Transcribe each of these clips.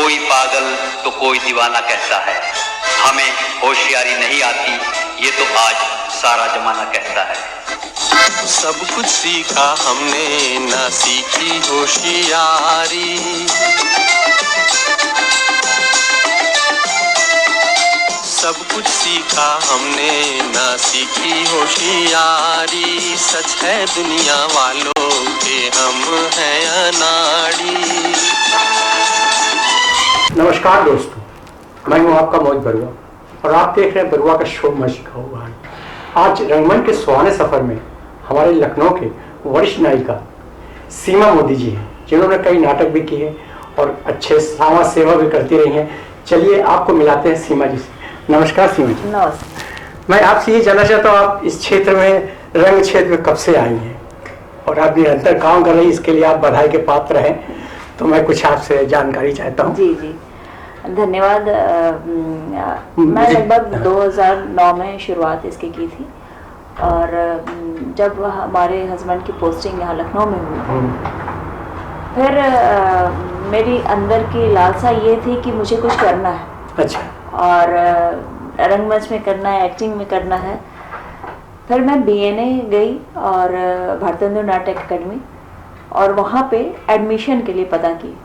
कोई पागल तो कोई दीवाना कहता है, हमें होशियारी नहीं आती ये तो आज सारा जमाना कहता है। सब कुछ सीखा हमने ना सीखी होशियारी, सब कुछ सीखा हमने ना सीखी होशियारी। सच है दुनिया वालों के हम हैं अनाड़ी। नमस्कार दोस्तों, मैं हूं आपका मोहित बरुआ और आप देख रहे हैं बरुआ का शो मैं सीखा हुआ। आज रंगमंच के सुहाने सफर में हमारे लखनऊ के वरिष्ठ नायिका सीमा मोदी जी हैं, जिन्होंने कई नाटक भी किए और अच्छे समाज सेवा भी करती रही हैं। चलिए आपको मिलाते हैं सीमा जी से। नमस्कार सीमा जी। नमस्कार। मैं आपसे ये जानना चाहता हूँ, आप इस क्षेत्र में रंग क्षेत्र में कब से आई हैं और आप निरंतर काम कर रही, इसके लिए आप बधाई के पात्र हैं। तो मैं कुछ आपसे जानकारी चाहता हूँ। जी जी, धन्यवाद। मैं लगभग 2009 में शुरुआत इसकी की थी और जब हमारे हस्बैंड की पोस्टिंग यहाँ लखनऊ में हुई, फिर मेरी अंदर की लालसा ये थी कि मुझे कुछ करना है। अच्छा। और रंगमंच में करना है, एक्टिंग में करना है। फिर मैं BNA गई और भारतेंदु नाट्य अकेडमी, और वहाँ पे एडमिशन के लिए पता की।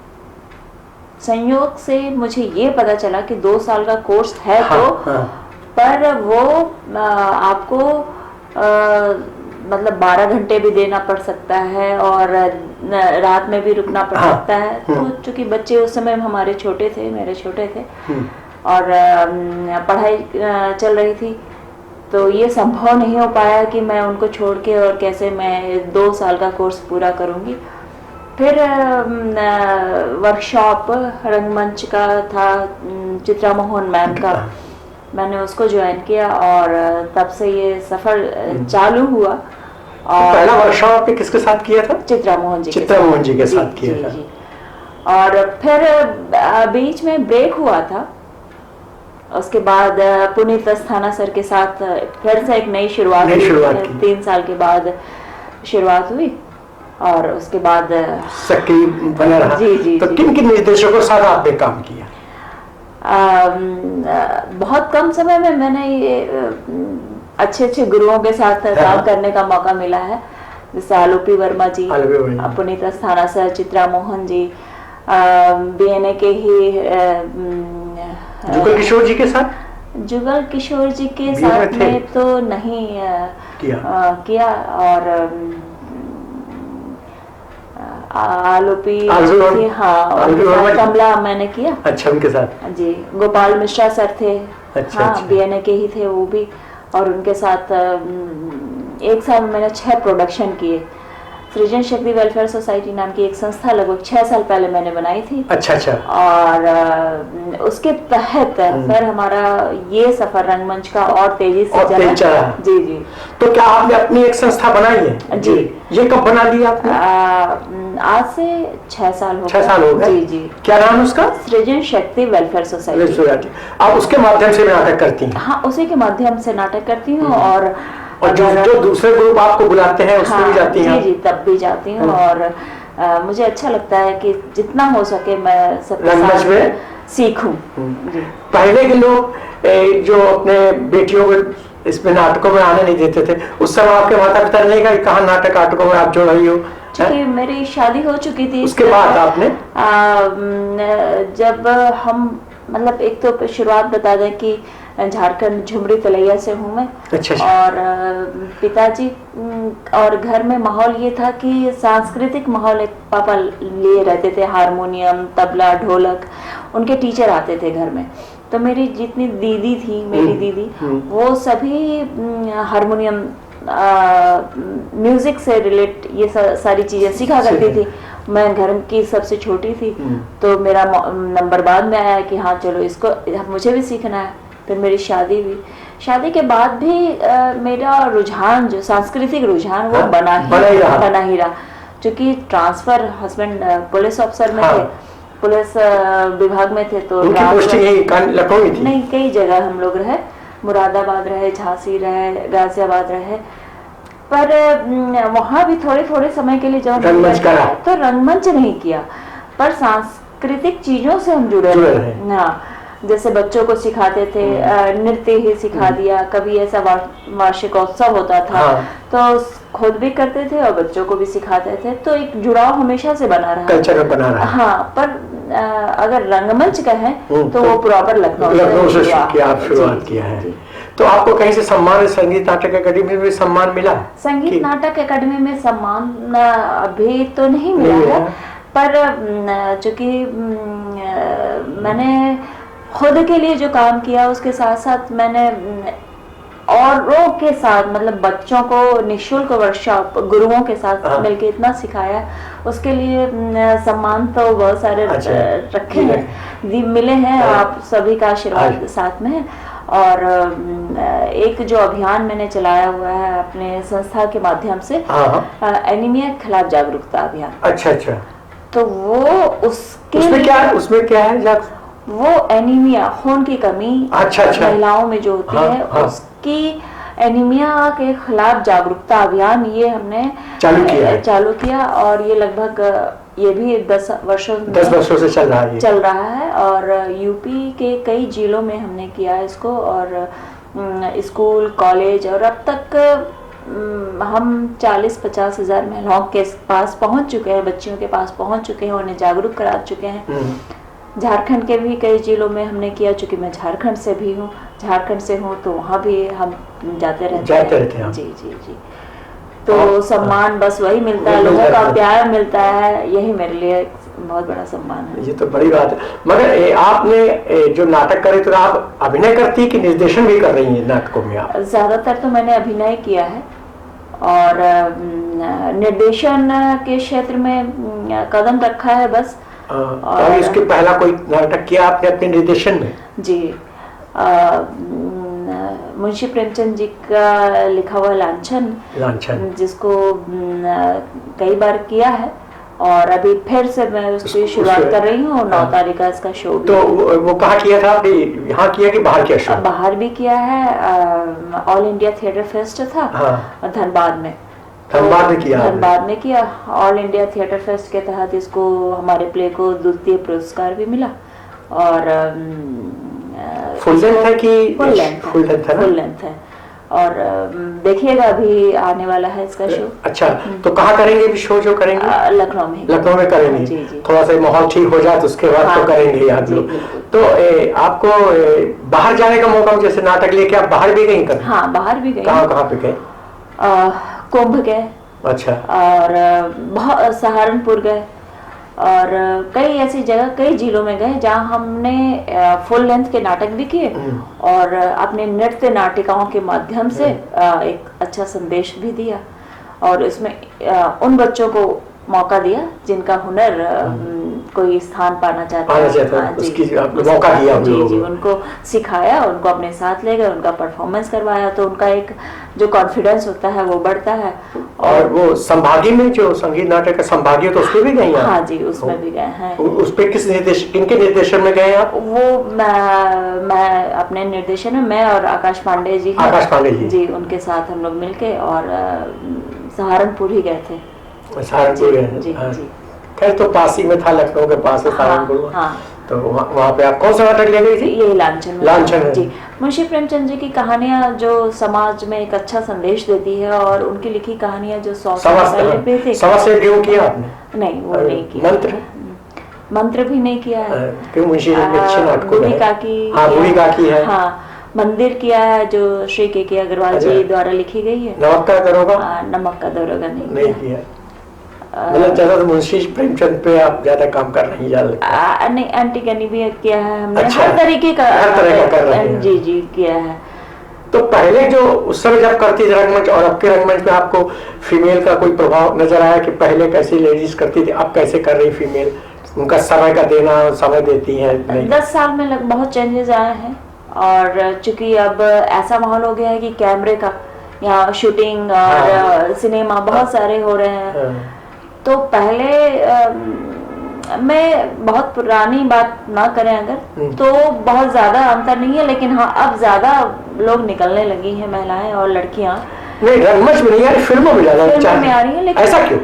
संयोग से मुझे ये पता चला कि 2 साल का कोर्स है। हाँ, पर वो आपको मतलब 12 घंटे भी देना पड़ सकता है और रात में भी रुकना पड़ सकता है। तो चूंकि बच्चे उस समय हमारे छोटे थे, मेरे छोटे थे और पढ़ाई चल रही थी, तो ये संभव नहीं हो पाया कि मैं उनको छोड़ के और कैसे मैं 2 साल का कोर्स पूरा करूँगी। फिर वर्कशॉप रंगमंच का था, चित्रा मोहन मैम का, मैंने उसको ज्वाइन किया और तब से ये सफ़र चालू हुआ। और पहला वर्कशॉप पे किसके साथ किया था? चित्रा मोहन जी के साथ किया था। जी। और फिर बीच में ब्रेक हुआ था। उसके बाद पुनीत अस्थाना सर के साथ फिर से एक नई शुरुआत 3 साल के बाद शुरुआत हुई और उसके बाद सक्रिय बना रहा। जी। तो किन किन निर्देशकों के साथ आपने काम किया? बहुत कम समय में मैंने ये अच्छे गुरुओं के साथ काम करने का मौका मिला है, जैसे आलोपी वर्मा जी, पुनीत अस्थाना सर, चित्रा मोहन जी, BNA के ही जुगल किशोर जी के साथ। जुगल किशोर जी के साथ में तो नहीं किया और आलोपी, हाँ, कमला मैंने किया। अच्छा, उनके साथ जी। गोपाल मिश्रा सर थे। अच्छा, हाँ, BNA के ही थे वो भी, और उनके साथ एक साल मैंने 6 प्रोडक्शन किए। सृजन शक्ति वेलफेयर सोसाइटी नाम की एक संस्था लगभग 6 साल पहले मैंने बनाई थी। अच्छा। और उसके तहत फिर हमारा ये सफर रंगमंच का और तेजी से चला। जी। तो क्या आपने अपनी एक संस्था बनाई है? जी। ये कब बना दी आपने? आज से 6 साल हो गए। 6 साल हो गए। जी। क्या नाम है उसका? सृजन शक्ति वेलफेयर सोसाइटी। आप उसके माध्यम से नाटक करती हैं? हाँ, उसी के माध्यम से नाटक करती हूँ। और जो दूसरे ग्रुप आपको बुलाते हैं उसमें भी जाती हैं? जी, तब भी जाती हूँ। और मुझे अच्छा लगता है कि जितना हो सके मैं सबके साथ में सीखूं। पहले के लोग जो अपने बेटियों को इसमें नाटकों में आने नहीं देते थे, उस समय आपके माता पिता ने कहा कहाँ नाटकों में आप जुड़ रही हो? क्योंकि मेरी शादी हो चुकी थी। उसके बाद आपने जब हम मतलब एक तो शुरुआत बता दें कि झारखंड झुमरी तलैया से हूँ मैं। अच्छा। और पिताजी और घर में माहौल ये था कि सांस्कृतिक माहौल एक पापा लिए रहते थे, हारमोनियम, तबला, ढोलक, उनके टीचर आते थे घर में। तो मेरी जितनी दीदी थी, मेरी दीदी, वो सभी हारमोनियम, म्यूजिक से रिलेट ये सारी चीजें सीखा करती थी। मैं घर की सबसे छोटी थी, तो मेरा नंबर बाद में आया कि हाँ चलो इसको मुझे भी सीखना है। फिर मेरी शादी हुई। शादी के बाद भी मेरा रुझान, जो सांस्कृतिक रुझान, वो बना ही रहा। क्योंकि ट्रांसफर हस्बैंड पुलिस ऑफिसर में थे, पुलिस विभाग में थे, तो नहीं, कई जगह हम लोग रहे, मुरादाबाद रहे, झांसी रहे, गाजियाबाद रहे। पर वहाँ भी थोड़े समय के लिए जब तो रंगमंच नहीं किया, पर सांस्कृतिक चीजों से हम जुड़े हैं। हाँ, जैसे बच्चों को सिखाते थे, नृत्य ही सिखा दिया, कभी ऐसा वार्षिकोत्सव होता था तो खुद भी करते थे और बच्चों को भी सिखाते थे, तो एक जुड़ाव हमेशा से बना रहा, कल्चर बना रहा। हाँ, पर अगर रंगमंच का है तो वो प्रॉपर लखनऊ से शुरुआत किया है। तो आपको कहीं से सम्मान, संगीत नाटक अकेडमी में सम्मान मिला? संगीत नाटक अकेडमी में सम्मान अभी तो नहीं मिला है, पर चूंकि मैंने खुद के लिए जो काम किया उसके साथ साथ मैंने औरों के साथ, मतलब बच्चों को निःशुल्क वर्कशॉप गुरुओं के साथ मिलके इतना सिखाया, उसके लिए सम्मान तो बहुत सारे रखे हैं, मिले हैं, आप सभी का आशीर्वाद साथ में है। और एक जो अभियान मैंने चलाया हुआ है अपने संस्था के माध्यम से, एनीमिया के खिलाफ जागरूकता अभियान। अच्छा। तो वो उसमें क्या है? वो एनीमिया, खून की कमी महिलाओं में जो होती है, उसकी एनीमिया के खिलाफ जागरूकता अभियान ये हमने चालू किया और ये लगभग ये भी 10 वर्षों से चल रहा है और यूपी के कई जिलों में हमने किया है इसको, और स्कूल, कॉलेज, और अब तक हम 40-50 हजार महिलाओं के पास पहुंच चुके हैं, बच्चियों के पास पहुंच चुके हैं, उन्हें जागरूक करा चुके हैं। झारखंड के भी कई जिलों में हमने किया, चूंकि मैं झारखंड से भी हूँ, झारखंड से हूँ तो वहाँ भी हम जाते रहते हैं। जी। तो सम्मान बस वही मिलता है, लोगों का प्यार मिलता है, यही मेरे लिए बहुत बड़ा सम्मान है। ये तो बड़ी बात है। मगर आपने जो नाटक करे तो आप अभिनय करती कि निर्देशन भी कर रही हैं नाटकों में आप? ज्यादातर तो मैंने अभिनय किया है और निर्देशन के क्षेत्र में कदम रखा है बस। और इसके पहला कोई नाटक किया आपने अपने निर्देशन में? जी, मुंशी प्रेमचंद जी का लिखा हुआ लांछन, जिसको कई बार किया है और अभी फिर से मैं उसकी शुरुआत कर रही हूँ। 9 तारीख का इसका शो। तो वो कहाँ किया था आपने? यहाँ किया कि बाहर किया शो? बाहर भी किया है, ऑल इंडिया थिएटर फेस्ट था और धनबाद में किया। ऑल इंडिया थिएटर फेस्ट के तहत इसको, हमारे प्ले को द्वितीय पुरस्कार भी मिला। और फुल लेंथ है कि फुल लेंथ है और देखिएगा अभी आने वाला है इसका शो। अच्छा, तो कहाँ करेंगे अभी शो? जो करेंगे लखनऊ में करेंगे। जी। थोड़ा सा माहौल ठीक हो जाए तो उसके बाद तो करेंगे आप लोग। तो आपको बाहर जाने का मौका, जैसे नाटक लेके आप बाहर भी गई? हाँ, बाहर भी गई। कहाँ पे गए? कुंभ गए, अच्छा, और बहुत सहारनपुर गए और कई ऐसी जगह, कई जिलों में गए जहाँ हमने फुल लेंथ के नाटक भी किए और अपने नृत्य नाटिकाओं के माध्यम से एक अच्छा संदेश भी दिया और इसमें उन बच्चों को मौका दिया जिनका हुनर कोई स्थान पाना चाहता है, उसकी मौका दिया। जी, उनको सिखाया, उनको अपने साथ ले गए, उनका परफॉर्मेंस करवाया, तो उनका एक जो कॉन्फिडेंस होता है वो बढ़ता है। और वो संभागी में जो संगीत नाटक का संभागी, तो उसमें भी गए? हाँ जी, उसमें भी गए हैं। उस पे किनके निर्देशन में गए आप? वो मैं अपने निर्देशन में, मैं और आकाश पांडे जी, उनके साथ हम लोग मिलके और सहारनपुर ही गए थे। सहारनपुर जी। खैर, तो पास ही में था, लखनऊ के पास है सहारनपुर। तो वहाँ पे आप कौन सा नाटक ले गई थी? ये लांछन है जी। मुंशी प्रेमचंद जी की कहानियां जो समाज में एक अच्छा संदेश देती है और उनकी लिखी कहानियां जो 100 साल पे थे। से किया आपने? नहीं, वो नहीं किया। मंत्र भी नहीं किया है। बूढ़ी काकी है। हाँ, मंदिर किया है जो श्री के अग्रवाल जी द्वारा लिखी गई है। नमक का दरोगा नहीं किया। मतलब ज्यादा तो मुंशी प्रेमचंद पे आप ज्यादा काम कर रही हैं? नहीं, एंटीगनी भी किया है हमने। अच्छा, हर तरीके का कर रहे हैं। जी किया है। तो पहले जो उस समय जब करती थी रंगमंच और अब के रंगमंच में आपको फीमेल का कोई प्रभाव नजर आया कि पहले कैसी लेडीज करती थी, अब कैसे कर रही फीमेल? उनका समय का देना, समय देती है? 10 साल में बहुत चेंजेस आए हैं और चूंकि अब ऐसा माहौल हो गया है कि कैमरे का यहाँ शूटिंग और सिनेमा बहुत सारे हो रहे हैं। तो पहले मैं बहुत पुरानी बात ना करें अगर, तो बहुत ज्यादा अंतर नहीं है, लेकिन हाँ अब ज्यादा लोग निकलने लगी हैं, महिलाएं और लड़कियां। नहीं, रंगमंच में नहीं, फिल्मों में ज्यादा में आ रही है। लेकिन ऐसा क्यों?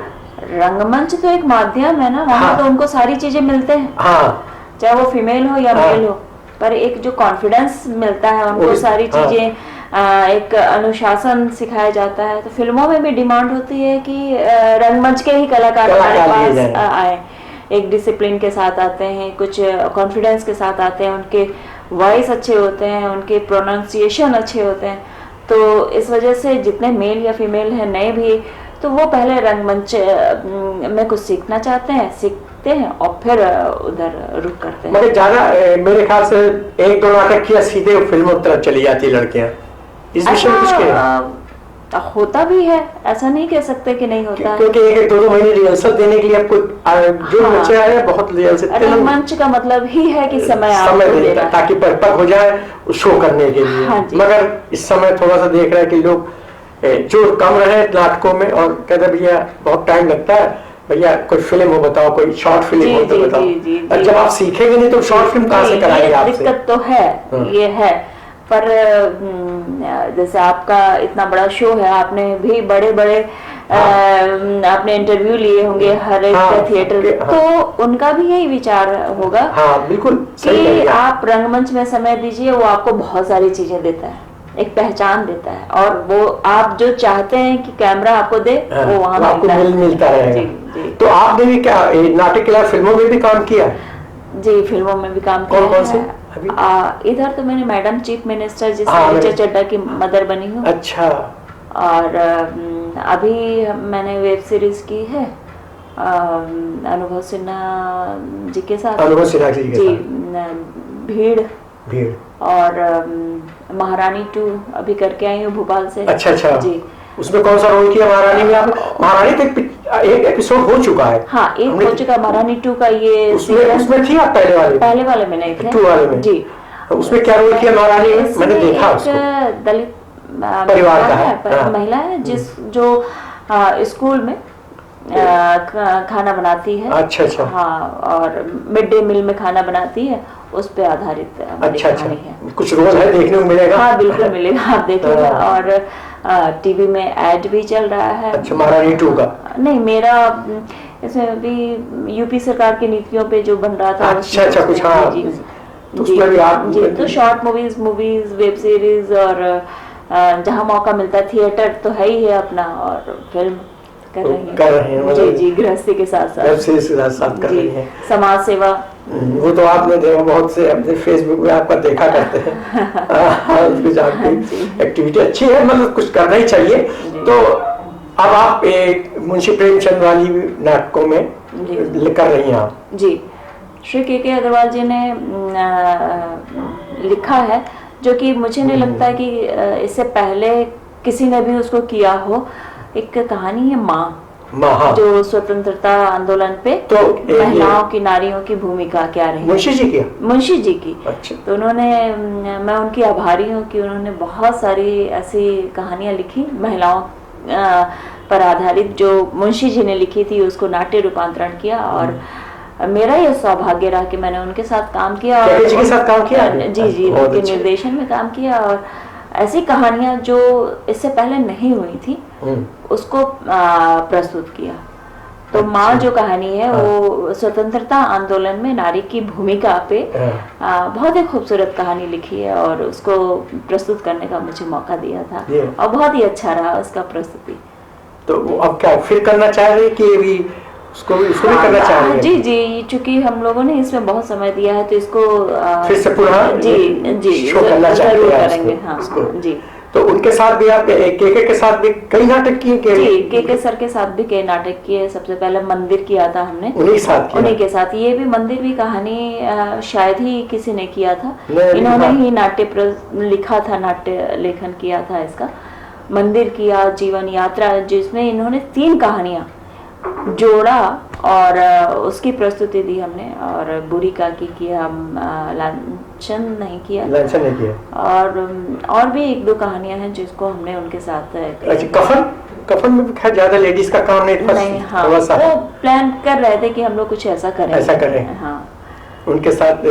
रंगमंच तो एक माध्यम है ना, वहाँ हाँ। तो उनको सारी चीजें मिलते हैं, हाँ चाहे वो फीमेल हो या हाँ। मेल हो, पर एक जो कॉन्फिडेंस मिलता है उनको, सारी हाँ। चीजें एक अनुशासन सिखाया जाता है। तो फिल्मों में भी डिमांड होती है कि रंगमंच के ही कलाकार हमारे लिए जाएं। पास आए, एक डिसिप्लिन के साथ आते हैं, कुछ कॉन्फिडेंस के साथ आते हैं, उनके वॉइस अच्छे होते हैं, उनके प्रोनाउंसिएशन अच्छे होते हैं। तो इस वजह से जितने मेल या फीमेल हैं नए भी, तो वो पहले रंगमंच में कुछ सीखना चाहते हैं, सीखते हैं और फिर उधर रुक करते हैं। मगर ज्यादा मेरे ख्याल से 1-2 नाटक किया सीधे फिल्मों तरफ चली जाती है लड़कियां, इस विषय में कुछ कहें? होता भी है, ऐसा नहीं कह सकते कि नहीं होता है। क्योंकि 1-2 महीने रिहर्सल देने के लिए आपको जो हाँ। बच्चे आए बहुत रिहर्सल, रंगमंच का मतलब ही है कि समय आपको देना देना है। ताकि परिपक्व हो जाए शो करने के लिए। हाँ जी। मगर इस समय थोड़ा सा देख रहे हैं कि लोग जो कम रहे नाटकों में और कहते भैया बहुत टाइम लगता है, भैया कोई फिल्म हो बताओ, कोई शॉर्ट फिल्म हो तो बताओ। और जब आप सीखेंगे नहीं तो शॉर्ट फिल्म कहाँ से कराएंगे आपसे? दिक्कत तो है, ये है। पर जैसे आपका इतना बड़ा शो है, आपने भी बड़े बड़े आपने इंटरव्यू लिए होंगे हर एक थिएटर, तो उनका भी यही विचार होगा। हाँ बिल्कुल सही कि आप रंगमंच में समय दीजिए, वो आपको बहुत सारी चीजें देता है, एक पहचान देता है, और वो आप जो चाहते हैं कि कैमरा आपको दे, वो वहाँ आपको मिलता रहेगा। जी, जी। तो आपने भी क्या नाटक के अलावा फिल्मों में भी काम किया? जी, फिल्मों में भी काम किया। कौन से अभी? इधर तो मैंने मैडम चीफ मिनिस्टर जिस हाँ, ऋचा चड्ढा की मदर बनी हूँ। अच्छा। और अभी मैंने वेब सीरीज की है अनुभव सिन्हा जी के साथ। अनुभव सिन्हा जी के जी, साथ भीड़ और महारानी 2 अभी करके आई हूँ भोपाल से। अच्छा जी। उसमें कौन सा रोल किया महारानी में आपने? महारानी तो एक एपिसोड हो चुका है। हाँ, एक हो चुका महारानी 2 का। ये उसमें थी आप पहले वाले में नहीं थे। 2 वाले में जी। उसमें क्या रोल किया महारानी में? मैंने देखा उसको। दलित परिवार का है, महिला है जो स्कूल में खाना बनाती है। अच्छा। हाँ, और मिड डे मील में खाना बनाती है, उस पे आधारित हमारी कहानी है। कुछ रोल है, देखने को मिलेगा? हाँ बिल्कुल मिलेगा, आप देखिएगा। और टीवी में ऐड भी चल रहा है। अच्छा, महारानी 2 का? नहीं, मेरा इसमें अभी यूपी सरकार की नीतियों पे जो बन रहा था। अच्छा कुछ। हाँ जी, तो उसमें भी आप जी, तो शॉर्ट मूवीज, वेब सीरीज, और जहाँ मौका मिलता है थिएटर तो है ही है अपना, और फिल्म कर रही हैं। जी, गृहस्थी के साथ साथ कर रही हैं। समाज सेवा। वो तो आपने देखा, बहुत से अपने फेसबुक में आपका देखा करते हैं। कुछ आपकी एक्टिविटी अच्छी है, मतलब कुछ करना ही चाहिए। तो अब आप मुंशी प्रेमचंद वाली नाटकों में कर रही हैं आप? जी। श्री के अग्रवाल जी ने लिखा है, जो कि मुझे नहीं लगता कि इससे पहले किसी ने भी उसको किया हो। एक कहानी है माँ, जो स्वतंत्रता आंदोलन पे तो महिलाओं की, नारियों की भूमिका क्या रही। मुंशी जी की। अच्छा। तो उन्होंने, मैं उनकी आभारी हूँ कि उन्होंने बहुत सारी ऐसी कहानियां लिखी महिलाओं पर आधारित, जो मुंशी जी ने लिखी थी, उसको नाट्य रूपांतरण किया। और मेरा यह सौभाग्य रहा कि मैंने उनके साथ काम किया, और जी के साथ काम किया। जी, उनके निर्देशन में काम किया। और ऐसी कहानियां जो इससे पहले नहीं हुई थी, उसको प्रस्तुत किया। तो माँ जो कहानी है, वो स्वतंत्रता आंदोलन में नारी की भूमिका पे बहुत ही खूबसूरत कहानी लिखी है, और उसको प्रस्तुत करने का मुझे मौका दिया था, और बहुत ही अच्छा रहा उसका प्रस्तुति। तो अब क्या फिर करना चाह रहे कि अभी उसको भी करना चाह रहे हैं? जी, चूंकि हम लोगों ने इसमें बहुत समय दिया है, तो इसको फिर से पुनः शो करना जरूर करेंगे। हाँ जी। तो उनके साथ भी आप के साथ भी कई नाटक किए? के सर के साथ भी कई नाटक किए। सबसे पहले मंदिर किया था हमने, उन्हीं के साथ। ये भी मंदिर भी कहानी शायद ही किसी ने किया था, इन्होंने ही नाट्य लिखा था, नाट्य लेखन किया था इसका। मंदिर किया, जीवन यात्रा, जिसमें इन्होंने 3 कहानियां जोड़ा और उसकी प्रस्तुति दी हमने। और बुरी काकी किया, लांछन नहीं किया। और भी 1-2 कहानियां हैं जिसको हमने उनके साथ। अच्छा, कफन में खैर ज्यादा लेडीज का काम नहीं। हाँ, वो प्लान कर रहे थे कि हम लोग कुछ ऐसा करें। हाँ, उनके साथ।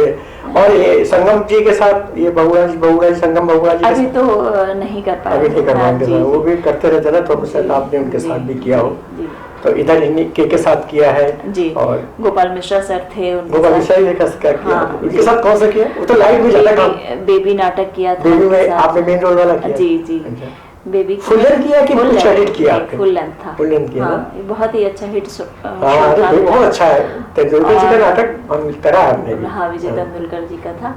और ये संगम जी के साथ, ये बहुरा जी संगम बहुरा जी अभी तो नहीं कर पाए। वो भी करते रहते ना, तो शायद आपने उनके साथ भी किया हो। तो इधर इन्हीं के साथ किया है जी। और गोपाल मिश्रा सर थे, उनके गोपाल साथ। मिश्रा जी का क्या किया, हाँ, उनके साथ कौन सा किया? वो तो लाइव में ज्यादा काम, बेबी नाटक किया था बेबी उनके में साथ। आपने मेन रोल वाला किया? जी जी, अच्छा। बेबी फुल लेंथ किया कि कुछ एडिट किया आपने? फुल लेंथ था। फुल लेंथ किया ना? हाँ, ये बहुत ही अच्छा हिट हाँ, अरे बहुत अच्छा है। तेंदुलकर जी का नाटक हम करा है हमने भी। हाँ, विजय तेंदुलकर जी का था,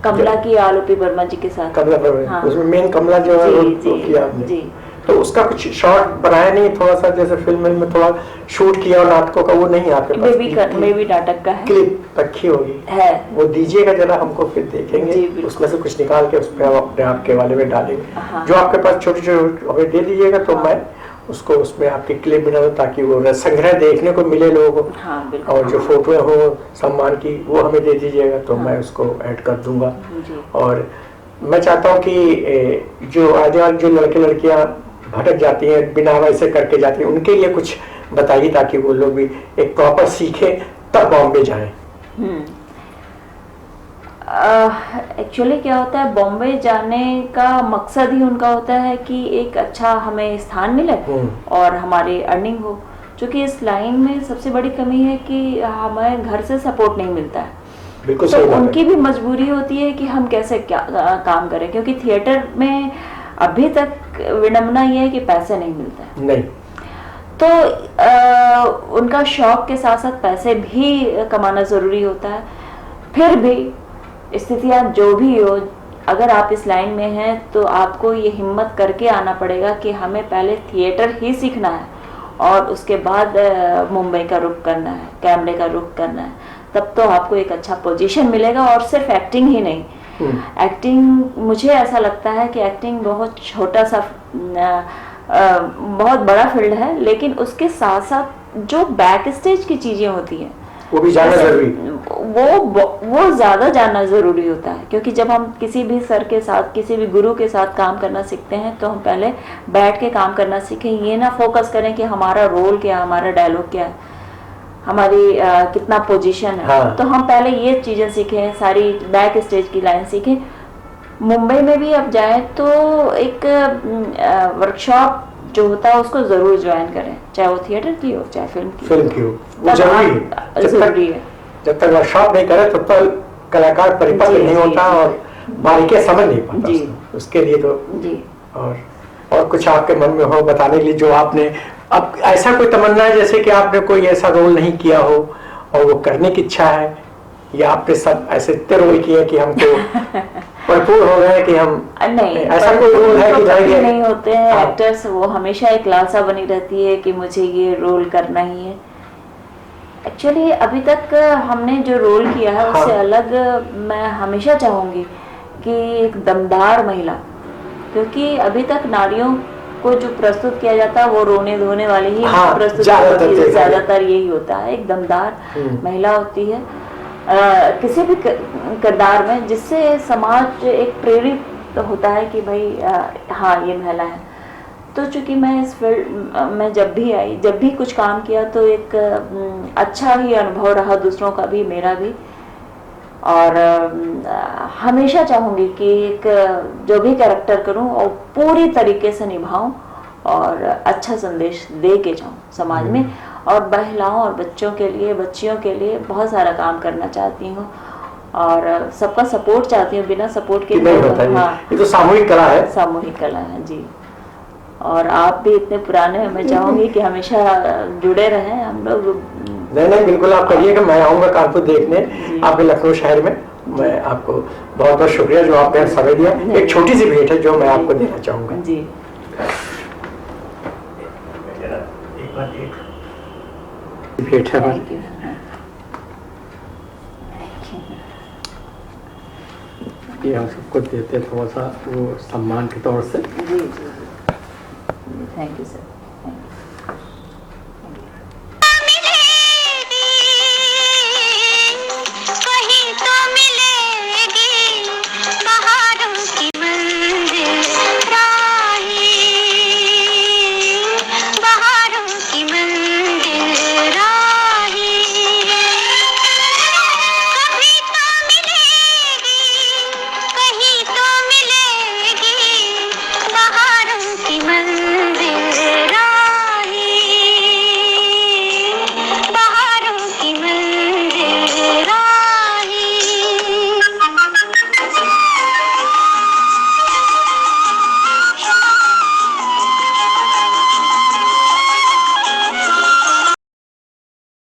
कमला की आलोपी वर्मा जी के साथ। कमला पर हाँ। उसमें मेन कमला जो है जी, वो जी, किया आपने। जी। तो उसका कुछ शॉर्ट बनाया नहीं, थोड़ा सा जैसे फिल्म में थोड़ा शूट किया और नाटकों का वो नहीं आपके पास? बेबी नाटक का है, क्लिप रखी होगी है। वो दीजिएगा जरा हमको, फिर देखेंगे जी, बिल्कुल। उसमें से कुछ निकाल के उस पर हम अपने आपके वाले में डालेंगे। हाँ। जो आपके पास छोटे छोटे हमें दे दीजिएगा तो हाँ। मैं उसको उसमें आपकी क्लिप बना दूं ताकि वो संग्रह देखने को मिले लोगों को। हाँ, बिल्कुल। और जो फोटो हो सम्मान की वो हमें दे दीजिएगा तो हाँ। मैं उसको ऐड कर दूंगा। जी। और मैं चाहता हूँ कि जो आदिवासी जो लड़के लड़कियां भटक जाती हैं, बिना वैसे करके जाती हैं, उनके लिए कुछ बताइए ताकि वो लोग भी एक प्रॉपर सीखे तब बॉम्बे जाएं। एक्चुअली क्या होता है, बॉम्बे जाने का मकसद ही उनका होता है कि एक अच्छा हमें स्थान मिले और हमारी अर्निंग हो। क्योंकि इस लाइन में सबसे बड़ी कमी है कि हमें घर से सपोर्ट नहीं मिलता है। बिल्कुल तो सही बात है। उनकी भी मजबूरी होती है कि हम कैसे क्या काम करें, क्योंकि थिएटर में अभी तक विडंबना ये है कि पैसे नहीं मिलते हैं। नहीं तो उनका शौक के साथ साथ पैसे भी कमाना ज़रूरी होता है। फिर भी स्थितियाँ जो भी हो, अगर आप इस लाइन में हैं तो आपको ये हिम्मत करके आना पड़ेगा कि हमें पहले थिएटर ही सीखना है और उसके बाद मुंबई का रुख करना है, कैमरे का रुख करना है। तब तो आपको एक अच्छा पोजीशन मिलेगा। और सिर्फ एक्टिंग ही नहीं, एक्टिंग मुझे ऐसा लगता है कि एक्टिंग बहुत छोटा सा बहुत बड़ा फील्ड है, लेकिन उसके साथ साथ जो बैक स्टेज की चीजें होती हैं वो भी जानना जरूरी, वो ज्यादा जानना जरूरी होता है। क्योंकि जब हम किसी भी सर के साथ, किसी भी गुरु के साथ काम करना सीखते हैं तो हम पहले बैठ के काम करना सीखें। ये ना फोकस करें कि हमारा रोल क्या है, हमारा डायलॉग क्या है, हमारी कितना पोजीशन है। हाँ। तो हम पहले ये चीजें सीखें, सारी बैक स्टेज की लाइन सीखें। मुंबई में भी अब जाए तो एक वर्कशॉप जो होता है उसको जरूर ज्वाइन करें, चाहे वो थिएटर की हो चाहे फिल्म की हो। वो जरूरी है। जब तक वर्कशॉप नहीं करे तब तक कलाकार परिपक्व नहीं होता और बारीकियां समझ नहीं पाता उसके लिए तो जी। और कुछ आपके मन में हो बताने के लिए, जो आपने अब ऐसा कोई तमन्ना है जैसे कि आपने कोई ऐसा रोल नहीं किया हो और वो करने की इच्छा है, या आपने सब ऐसे इतने रोल किए कि हमको भरपूर हो गए कि हम नहीं, ऐसा कोई रोल है कि जाएंगे नहीं होते हैं हाँ। एक्टर्स, वो हमेशा एक लालसा बनी रहती है कि मुझे ये रोल करना ही है। एक्चुअली अभी तक हमने जो रोल किया है उससे हाँ। अलग मैं हमेशा चाहूंगी कि एक दमदार महिला, क्योंकि अभी तक नारियों को जो प्रस्तुत किया जाता है वो रोने धोने वाली ही हाँ, प्रस्तुत ज्यादातर यही होता है। एक दमदार महिला होती है किसी भी किरदार में, जिससे समाज एक प्रेरित होता है कि भाई हाँ ये महिला है। तो चूंकि मैं इस फील्ड में जब भी आई, जब भी कुछ काम किया तो एक अच्छा ही अनुभव रहा, दूसरों का भी मेरा भी। और हमेशा चाहूँगी कि एक जो भी कैरेक्टर करूँ और पूरी तरीके से निभाऊं और अच्छा संदेश दे के जाऊँ समाज में, और महिलाओं और बच्चों के लिए, बच्चियों के लिए बहुत सारा काम करना चाहती हूँ और सबका सपोर्ट चाहती हूँ। बिना सपोर्ट के नहीं होता है। हाँ, ये तो सामूहिक कला है। सामूहिक कला है जी। और आप भी इतने पुराने हैं, मैं चाहूंगी कि हमेशा जुड़े रहें हम लोग। नहीं बिल्कुल आप करिएगा, मैं आऊँगा कानपुर देखने आपके लखनऊ शहर में। मैं आपको बहुत बहुत शुक्रिया जो आपने समय दिया। एक छोटी सी भेंट है जो मैं आपको देना चाहूँगा जी। भेंट है थैंक यू। ये हम सबको देते थोड़ा सा वो सम्मान के तौर से। जी जी, थैंक यू सर।